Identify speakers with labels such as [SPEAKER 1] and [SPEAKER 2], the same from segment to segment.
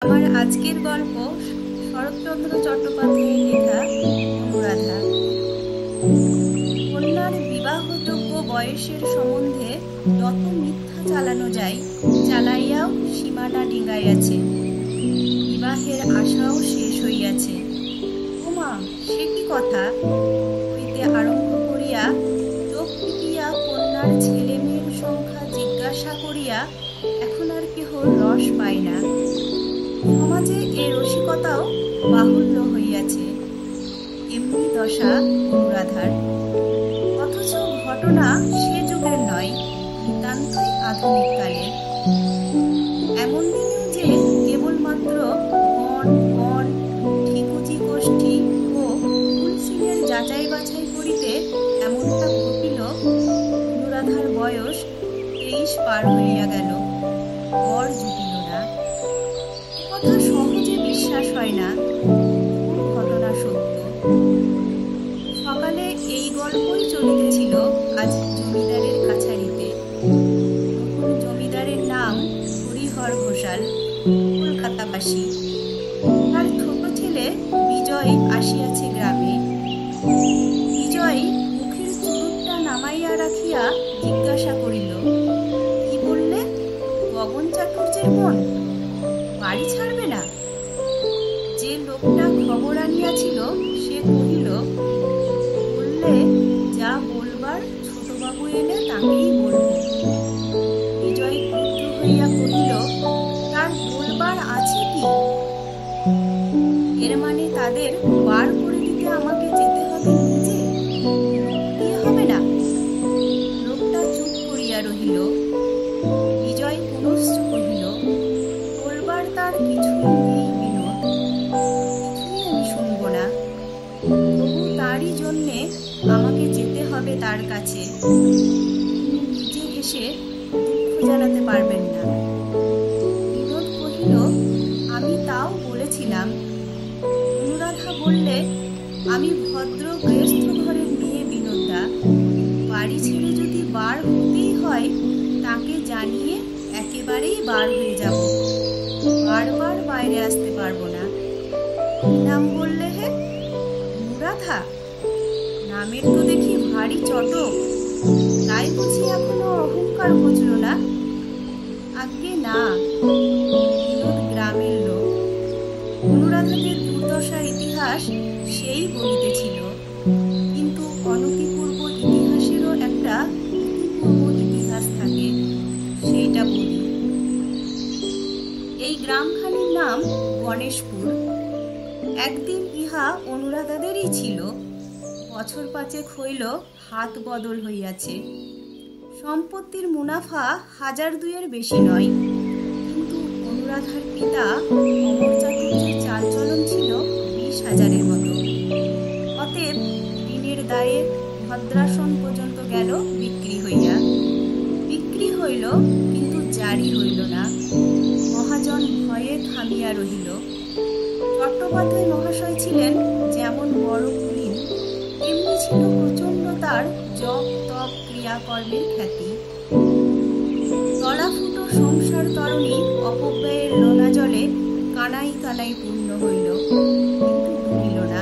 [SPEAKER 1] আমার আজকের গল্প শরৎচন্দ্র চট্টোপাধ্যায়ের লেখা অনুরাধা। কন্যার বিবাহযোগ্য বয়সের সম্বন্ধে যত মিথ্যা চালানো যায় চালাইয়াও সীমানা ডিঙ্গাইয়াছে, বিবাহের আশাও শেষ হইয়াছে। ওমা, সে কি কথা হইতে আরম্ভ করিয়া চোখ টিপিয়া কন্যার ছেলে মেয়ের সংখ্যা জিজ্ঞাসা করিয়া এখন আর কেহ রস পায় না। সমাজে এ রসিকতাও বাহুল্য হইয়াছে। এমনি দশা অনুরাধার। অথচ ঘটনা সে যুগের নয়, নিতান্তই আধুনিক কালের। এমন দিনেও যে কেবলমাত্র বন বন ঠিকুজি গোষ্ঠী ও ফুলসিনের যাচাই বাছাই করিতে এমনটা ঘটিল। অনুরাধার বয়স 23 পার হইয়া গেল, বর জুটিল না। কথা সহজে বিশ্বাস হয় না, ঘটনা সত্য। সকালে এই গল্পই চলিতেছিল আজ জমিদারের কাছারিতে। জমিদারের নাম হরিহর ঘোষাল, কলকাতাবাসী। তার ছোট ছেলে বিজয় আসিয়াছে গ্রামে। বিজয় মুখের চুরুটটা নামাইয়া রাখিয়া জিজ্ঞাসা করিল, কি বললে? গগন চাটুর্যের বোন বাড়ি ছাড়বে না? যে লোকটা খবর আনিয়াছিল সে কহিল, বললে যা বলবার ছোটবাবু এলে তাকেই বলব। বিজয় ক্রুদ্ধ হইয়া কহিল, তার বলবার আছে কি? এর মানে তাদের বার করে দিতে আমাকে যেতে হবে নিজে? দিয়ে হবে না। লোকটা চুপ করিয়া রহিল। বিজয় পুনশ্চ কহিল, বলবার তার কিছুই নেই বিনোদ, কিছুই আমি শুনব না। তবু তারই জন্যে আমাকে যেতে হবে তার কাছে। নিজে এসে দুঃখ জানাতে পারবেন না। বিনোদ কহিল, আমি তাও বলেছিলাম। অনুরাধা বললে, আমি ভদ্র গৃহস্থ ঘরের মেয়ে বিনোদা, বাড়ি ছেড়ে যদি বার হতেই হয় তাকে জানিয়ে একেবারেই বার হয়ে যাব, বারবার বাইরে আসতে পারবো না। নাম বললে হে? অনুরাধা? নামের তো দেখি ভারী চটক, তাই বুঝি এখনো অহংকার বুঝল না? আজ্ঞে না, বিনোদ গ্রামের লোক। অনুরাধাদের দুর্দশার ইতিহাস সেই বলিতেছিল, কিন্তু অনতিপূর্ব ইতিহাসেরও একটা অতিপূর্ব ইতিহাস থাকে, সেইটা বলি। এই গ্রামখানির নাম গণেশপুর। একদিন ইহা অনুরাধাদেরই ছিল। বছর 5 হইল হাত বদল হইয়াছে। সম্পত্তির মুনাফা 1000-2 বেশি নয়, কিন্তু অনুরাধার পিতা অমর চাটুর্যের চালচলন ছিল 20,000-এর মতো। অতএব ঋণের দায়ে ভদ্রাসন পর্যন্ত গেল বিক্রি হইয়া। বিক্রি হইল, কিন্তু জারি হইল না। মহাজন ভয়ে থামিয়া রহিল। চট্টোপাধ্যায় মহাশয় ছিলেন যেমন বড় কুলীন, তেমনি ছিল প্রচণ্ড তার জপ তপ ক্রিয়াকর্মের খ্যাতি। তলাফুটো সংসার তরণী অপব্যয়ের লোনা জলে কানাই কানাই পূর্ণ হইল, কিন্তু ডুবিল না।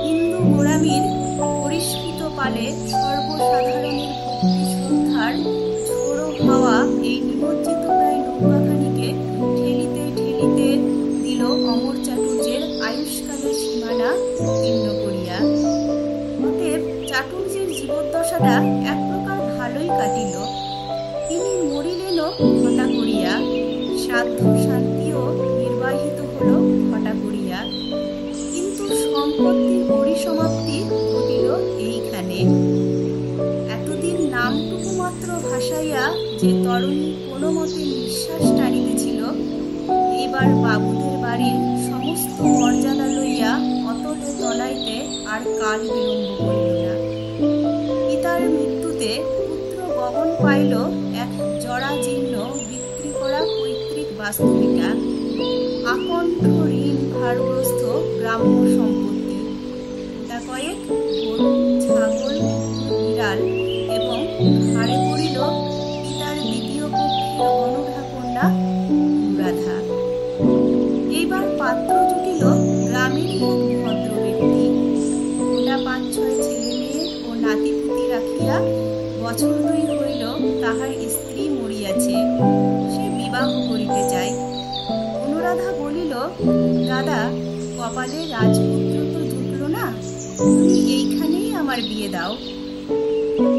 [SPEAKER 1] হিন্দু গোড়ামির পরিস্ফীত পালে সর্বসাধারণের ভক্তি শ্রদ্ধার ঝোড়ো হাওয়া এই নিমজ্জিত প্রায় নৌকাখানিকে ঠেলিতে ঠেলিতে দিল অমর চাটুর্যের আয়ুষ্কালের সীমানা উত্তীর্ণ করিয়া। অতএব চাটুর্যের জীবদ্দশাটা এক প্রকার ভালোই কাটিল। তিনি মরিলেনও ঘটা করিয়া, শ্রাদ্ধ শান্তিও নির্বাহিত হল ঘটা করিয়া। কিন্তু সম্পত্তির পরিসমাপ্তি ঘটিল এইখানে। এতদিন নামটুকু মাত্র ভাসাইয়া যে তরুণী কোনো মতে নিঃশ্বাস টানিতেছিল, এইবার বাবুদের বাড়ির সমস্ত মর্যাদা লইয়া অতলে তলাইতে আর কাল বিলম্ব করিল না। পিতার মৃত্যুতে পুত্র গগন পাইল এক জরাজীর্ণ বিক্রি করা পৈতৃক বাস্তবিকা, আকণ্ঠ ঋণ ভারগ্রস্ত গ্রাম্য সম্পত্তি, গোটা কয়েক গরু ছাগল বিড়াল, এবং হাড়ে পড়িল পিতার দ্বিতীয় পক্ষের অনঘা কন্যা অনুরাধা। দাদা, কপালে রাজপুত্র তো জুটলো না, তুমি এইখানেই আমার বিয়ে দাও।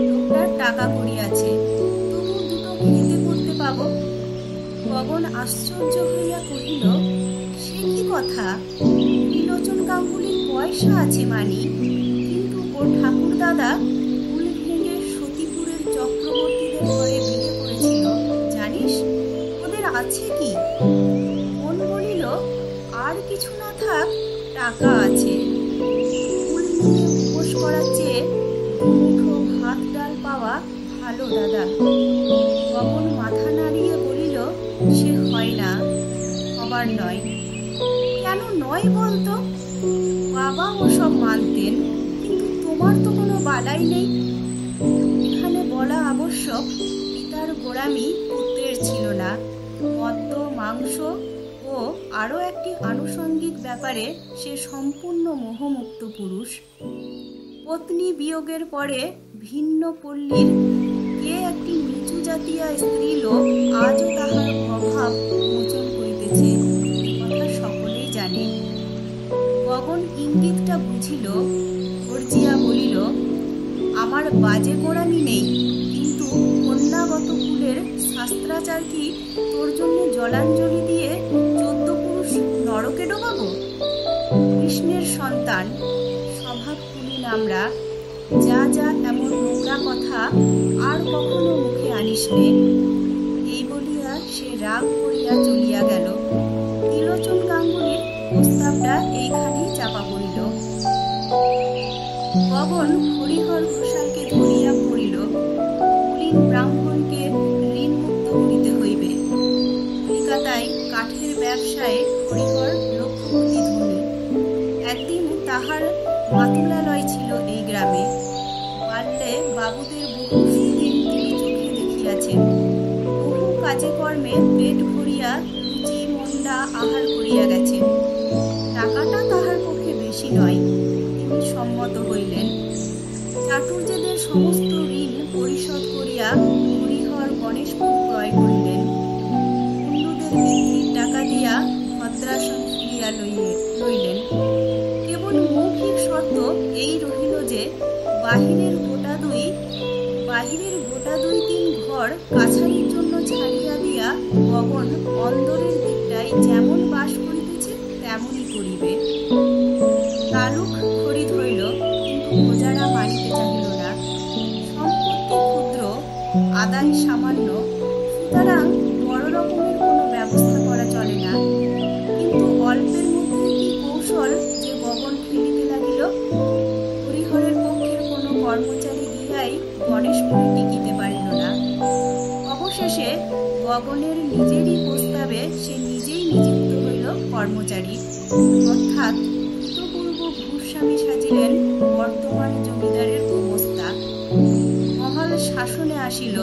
[SPEAKER 1] লোকটার টাকা কড়ি আছে, তবু দুটো খেতে করতে পাবো। গগন আশ্চর্য হইয়া কহিল, সে কি কথা? ত্রিলোচন গাঙ্গুলির পয়সা আছে মানি, কিন্তু ওর ঠাকুর দাদা ফুল ভেঙে সতীপুরের চক্রবর্তীদের ঘরে বিয়ে করেছিল, জানিস? ওদের আছে কি? মন বলিল, আর কিছু না থাক, টাকা আছে। ফুল নিয়ে উপোস করার চেয়ে দুমুঠো ভাত ডাল পাওয়া ভালো দাদা। গগন মাথা নাড়িয়ে বলিল, সে হয় না, হবার নয়। কেন নয় বলতো? বাবা ওসব মানতেন, কিন্তু তোমার তো কোনো বালাই নেই। এখানে বলা আবশ্যক, পিতার গোড়ামি পুত্রের ছিল না। মদ্য, মাংস ও আরও একটি আনুষঙ্গিক ব্যাপারে সে সম্পূর্ণ মোহমুক্ত পুরুষ। পত্নী বিয়োগের পরে ভিন্ন পল্লীর কে একটি নিচু জাতীয় স্ত্রীলোক আজও তাহার অভাব মোচন করিতেছে, কথা সকলেই জানে। গগন ইঙ্গিতটা বুঝিল, গর্জিয়া বলিল, আমার বাজে গোড়ামি নেই, কিন্তু কন্যাগত কুলের শাস্ত্রাচার কি তোর জন্য জলাঞ্জলি দিয়ে 14 পুরুষ নরকে ডোবাবো? কৃষ্ণের সন্তান, স্বভাবকুলীন আমরা, যা যা এমন নোংরা কথা আর কখনো মুখে আনিস নে। এই বলিয়া সে রাগ করিয়া চলিয়া গেল। ত্রিলোচন গাঙ্গুলির প্রস্তাবটা এইখানেই চাপা পড়িল। গগন হরিহর ঘোষালকে ধরিয়া পড়িল, কুলীন ব্রাহ্মণকে ঋণমুক্ত করিতে হইবে। কলিকাতায় কাঠের ব্যবসায়ে হরিহর লক্ষপতি ধনী। একদিন তাহার মাতুলালয় ছিল এই গ্রামে। বাল্যে বাবুদের বহু সুদিন তিনি চোখে দেখিয়াছেন। বহু কাজে কর্মে পেট ভরিয়া লুচি মন্ডা আহার করিয়া গেছেন। টাকাটা তাহার পক্ষে বেশি নয়, তিনি সম্মত হইলেন। চাটুর্যেদের সমস্ত ঋণ পরিশোধ করিয়া হরিহর গণেশপুর ক্রয় করিলেন। কুণ্ডুদের বিক্রির টাকা দিয়া ভদ্রাসন ফিরিয়া লইলেন। কেবল মৌখিক শর্ত এই রহিল যে বাহিরের গোটা দুই তিন ঘর কাছারির জন্য ছাড়িয়া দিয়া গগন অন্দরের দিকটায় যেমন বাস করিতেছে তেমনই করিবে। তালুক খরিদ হইল, কিন্তু প্রজারা মানিতে চাহিল না। সম্পত্তি ক্ষুদ্র, আদায় সামান্য, সুতরাং বড় রকমের কোনো ব্যবস্থা করা চলে না। কিন্তু অল্পের মধ্যে কি কৌশল যে গগন ফেলিতে লাগিল। হরিহরের পক্ষের কোনো কর্মচারী গিয়াই গণেশপুরে টিকিতে পারিল না। অবশেষে গগনের নিজেরই প্রস্তাবে সে নিজেই নিযুক্ত হইল কর্মচারী, অর্থাৎ ভূতপূর্ব ভূস্বামী সাজিলেন বর্তমান জমিদারের অবস্থা। মহল শাসনে আসিল,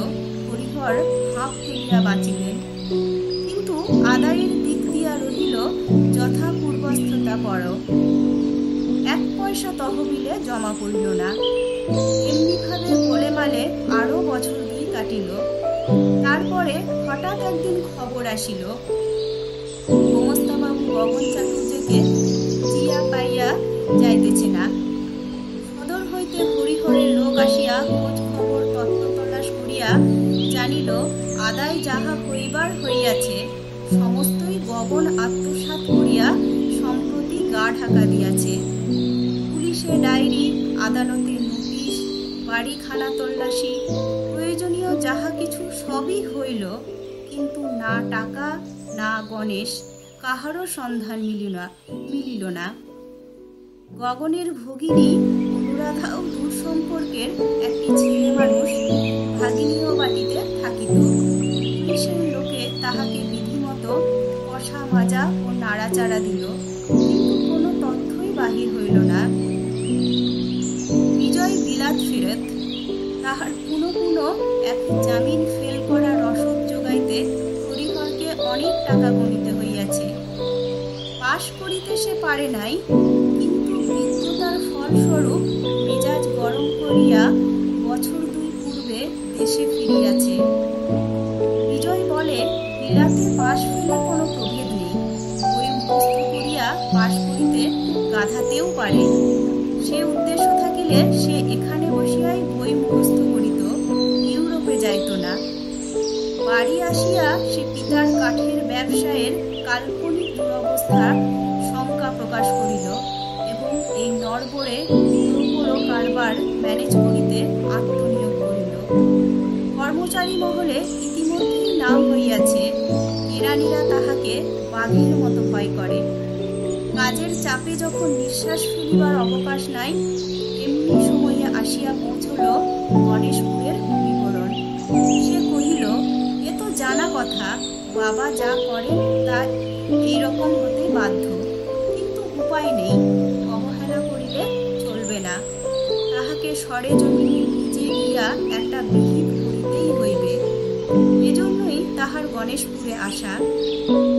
[SPEAKER 1] হরিহর হাঁপ ফেলিয়া বাঁচিলেন, কিন্তু আদায়ের দিক দিয়া রহিল যথা পূর্বস্থতা পড়। 1 পয়সা তহবিলে জমা পড়িল না। এমনিভাবে গোলেমালে আরো বছর 2 কাটিল। তারপরে হঠাৎ একদিন খবর আসিল, গোমস্তাবাবু গগন চাটুর্যকে চিয়া পাইয়া যাইতেছে না। সদর হইতে হরিহরের লোক আসিয়া খোঁজ খবর তত্ত্ব তলাশ করিয়া জানিল, আদায় যাহা হইবার হইয়াছে সমস্তই গগন আত্মসাৎ করিয়া সম্প্রতি গা ঢাকা দিয়াছে। পুলিশে ডায়েরি, আদালতে নোটিশ, বাড়ি খানা তল্লাশি, প্রয়োজনীয় যাহা কিছু সবই হইল, কিন্তু না টাকা না গণেশ, কাহারও সন্ধান মিলিল না। গগনের ভগিনী অনুরাধাও দূর সম্পর্কের একটি ছেলে মানুষ ভাগিনীয় বাটিতে থাকিত। পুলিশের লোকে তাহাকে বিধিমতো কষা মাজা ও নাড়াচাড়া দিল, কিন্তু কোনো তথ্যই বাহির হইল না। বিজয় বিলাত ফিরত, তাহার পুনঃ এক জামিন ফেল করা রসদ যোগাইতে হরিহরকে অনেক টাকা গণিতে হইয়াছে। পাশ করিতে সে পারে নাই, কিন্তু বিদ্যুতার ফলস্বরূপ মেজাজ গরম করিয়া বছর 2 পূর্বে দেশে ফিরিয়াছে। বিজয় বলে, বিলাতে পাশ ফেলের কোনো প্রভেদ নেই, ওই মুখস্থ বাস করিতে গাধাতেও পারে। সে উদ্দেশ্য থাকিলে সে এখানে বসিয়াই বই মুখস্থ করিত, ইউরোপে যাইত না। বাড়ি আসিয়া সে পিতার কাঠের ব্যবসায়ের কাল্পনিক দুরবস্থা শঙ্কা প্রকাশ করিল এবং এই নড়বড়ে বড় কারবার ম্যানেজ করিতে আত্মনিয়োগ করিল। কর্মচারী মহলে ইতিমধ্যেই নাম হইয়াছে, কেরানিরা তাহাকে বাঘের মতো ভয় করে। কাজের চাপে যখন নিঃশ্বাস ফেলিবার অবকাশ নাই, এমনি সময়ে আসিয়া পৌঁছল গণেশপুরের বিবরণ। সে কহিল, এ তো জানা কথা, বাবা যা করেন তা এইরকম হতে বাধ্য, কিন্তু উপায় নেই, অবহেলা করিলে চলবে না। তাহাকে সরে জমিনে নিজে গিয়া একটা বিহিত করিতেই হইবে। এজন্যই তাহার গণেশপুরে আসা।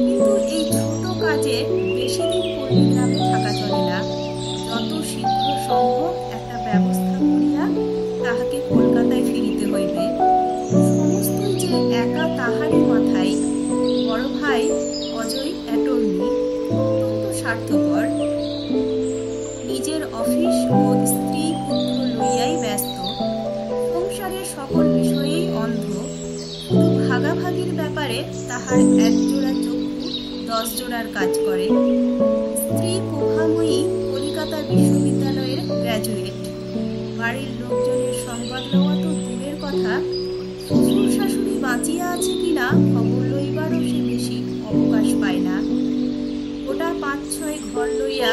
[SPEAKER 1] কিন্তু এই ছোট কাজে বেশি দিন পল্লীগ্রামে থাকা চলে না। যত শীঘ্র সম্ভব একটা ব্যবস্থা করিয়া তাহাকে কলকাতায় ফিরিতে হইবে। সমস্তই যে একা তাহারই মাথায়। বড় ভাই অজয় অ্যাটর্নি, অত্যন্ত স্বার্থপর, নিজের অফিস ও স্ত্রী পুত্র লইয়াই ব্যস্ত, সংসারের সকল বিষয়েই অন্ধ। শুধু ভাগাভাগির ব্যাপারে তাহার একজোড়া চক্ষু 10 জোড়ার কাজ করে। স্ত্রী প্রভাময়ী কলিকাতা বিশ্ববিদ্যালয়ের গ্র্যাজুয়েট। বাড়ির লোকজনের সংবাদ লওয়া তো দূরের কথা, শ্বশুর শাশুড়ি বাঁচিয়া আছে কিনা খবর লইবারও সে বেশি অবকাশ পায় না। গোটা 5-6 ঘর লইয়া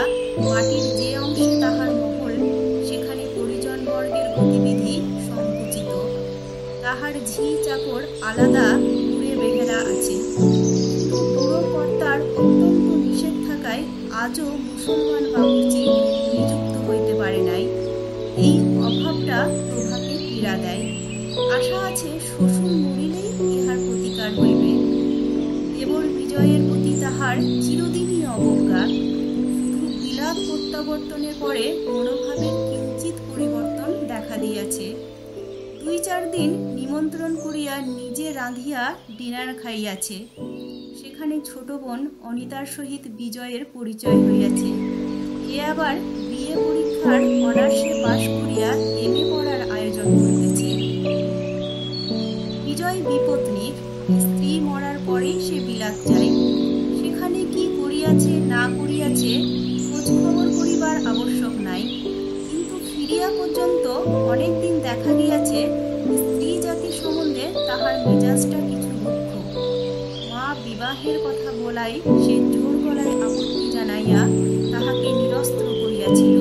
[SPEAKER 1] মাটির যে অংশে তাহার মহল, সেখানে পরিজনবর্গের গতিবিধি সংকুচিত। তাহার ঝি চাকর আলাদা ঘুরে বেহেরা আছে। বুড়ো কর্তার অত্যন্ত নিষেধ থাকায় আজও মুসলমান বাবুর্চি নিযুক্ত হইতে পারে নাই। এই অভাবটা প্রভাকে পীড়া দেয়। আশা আছে শ্বশুর মরিলেই ইহার প্রতিকার হইবে। দেবর বিজয়ের প্রতি তাহার চিরদিনই অবজ্ঞা। শুধু বিলাত প্রত্যাবর্তনের পরে মনোভাবের কিঞ্চিত পরিবর্তন দেখা দিয়াছে। 2-4 দিন নিমন্ত্রণ করিয়া নিজে রাঁধিয়া ডিনার খাইয়াছে। সেখানে ছোট বোন অনিতার সহিত বিজয়ের পরিচয় হইয়াছে। এ আবার বিএ পরীক্ষার অনার্সে পাশ করিয়া এমএ পড়ার আয়োজন করিতেছে। বিজয় বিপত্নীক, স্ত্রী মরার পরেই সে বিলাত যায়। সেখানে কি করিয়াছে না করিয়াছে খোঁজ খবর করিবার আবশ্যক নাই। কিন্তু ফিরিয়া পর্যন্ত অনেকদিন দেখা গিয়াছে স্ত্রী জাতি সম্বন্ধে তাহার মেজাজটা কিছু দুঃখ। মা বিবাহের কথা বলাই সে জোর গলায় আপত্তি জানাইয়া তাহাকে নিরস্ত্র করিয়াছিল।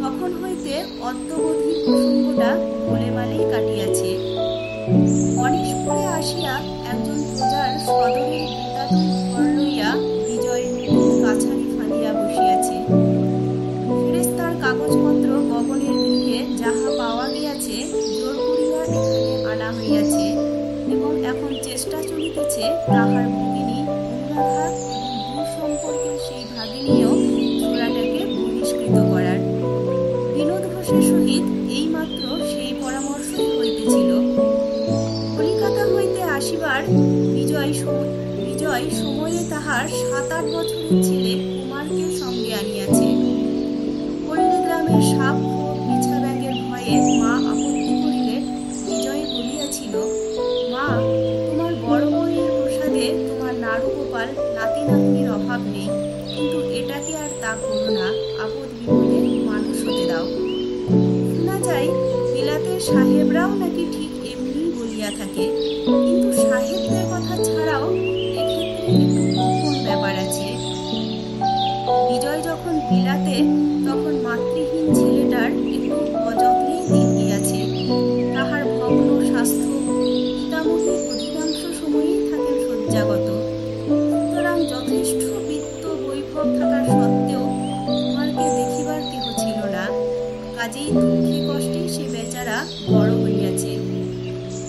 [SPEAKER 1] তখন হইতে অদ্যবধির প্রসঙ্গটা গোলেমালেই কাটিয়াছে। গণেশপুরে আসিয়া একজন প্রজার সদরের বেতাতুল ঘর লইয়া বিজয় নতুন কাছারি ফাঁদিয়া বসিয়াছে। ফেরেশতার কাগজপত্র গগনের গৃহে যাহা পাওয়া গিয়াছে জোর করিয়া এখানে আনা হইয়াছে এবং এখন চেষ্টা চলিতেছে তাহার ভগিনী অনুরাধা এবং দূর সম্পর্কের সেই ভাগিনীও ছোড়াটাকে বহিষ্কৃত করার। বিনোদ ঘোষের সহিত এইমাত্র সেই পরামর্শই হইতেছিল। কলিকাতা হইতে আসিবার বিজয় সময়ে তাহার 7-8 বছরের ছেলে কুমারকে সঙ্গে আনিয়াছে। পল্লীগ্রামের সাপ ও বিছা ব্যাঙের ভয়ে মা আপত্তি করিলে বিজয় বলিয়াছিল, মা, তোমার বড় বউয়ের প্রসাদে তোমার নাড়ু গোপাল নাতি নাতনির অভাব নেই, কিন্তু এটাকে আর তা করো না, আপদ বিপদে মানুষ হতে দাও। শোনা যায় বিলাতের সাহেবরাও নাকি ঠিক এমনি বলিয়া থাকে, কিন্তু সাহেবদের কথা ছাড়াও এক্ষেত্রে একটু গোপন ব্যাপার আছে। বিজয় যখন বিলাতে, তখন মাতৃহীন ছেলেটার একটু অযত্নেই দিন গিয়াছে। তাহার ভগ্ন স্বাস্থ্য, পিতামহী অধিকাংশ সময়ই থাকেন শয্যাগত। সুতরাং যথেষ্ট বিত্ত বৈভব থাকার সত্ত্বেও কুমারকে দেখিবার কেহ ছিল না। কাজেই দুঃখে কষ্টে সে বেচারা বড় হইয়াছে।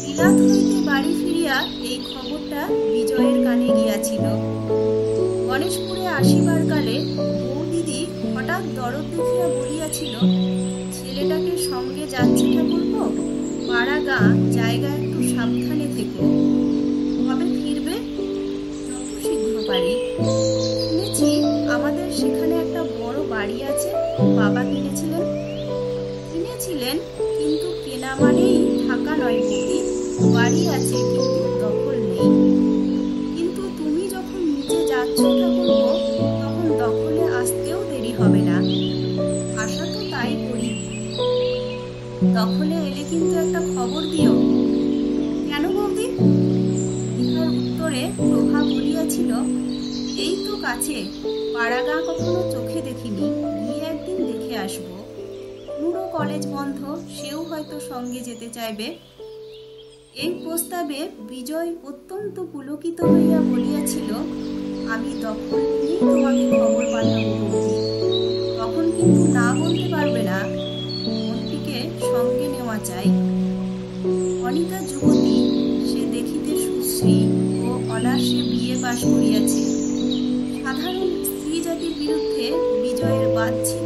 [SPEAKER 1] বিলাত হইতে বাড়ি ফিরিয়া এই খবরটা বিজয়ের কানে গিয়াছিল। গণেশপুরে আসিবার কালে বৌদিদি হঠাৎ দরদ দেখিয়া বলিয়াছিল, ছেলেটাকে সঙ্গে যাচ্ছে ঠাকুরপো, পাড়া গাঁ জায়গা একটু সাবধানে থেকো। কবে ফিরবে? যত শীঘ্র পারি। শুনেছি আমাদের সেখানে বাবা কিনেছিলেন, কিন্তু কেনা মানেই থাকা নয় বৌদি। বাড়ি আছে কিন্তু দখল নেই। কিন্তু তুমি যখন নিচে যাচ্ছ ঠাকুরপো, তখন দখলে আসতেও দেরি হবে না। আশা তো তাই করি। দখলে এলে কিন্তু একটা খবর দিও। কেন বৌদি? ইহার উত্তরে প্রভা বলিয়াছিল, এই তো কাছে, পাড়াগাঁ কখনো চোখে দেখিনি, গিয়ে একদিন দেখে আসবো। পুরো কলেজ বন্ধ, সেও হয়তো সঙ্গে যেতে চাইবে। এই প্রস্তাবে বিজয় অত্যন্ত পুলকিত হইয়া বলিয়াছিল, আমি দখল নিয়েই তোমাকে খবর পাঠাবো বৌদি। তখন কিন্তু না বলতে পারবে না, মন্ত্রীকে সঙ্গে নেওয়া চাই। অনিতা যুবতী, সে দেখিতে সুশ্রী ও অনার্সে বিএ পাশ করিয়াছে। সাধারণ স্ত্রী জাতির বিরুদ্ধে বিজয়ের বাদ ছিল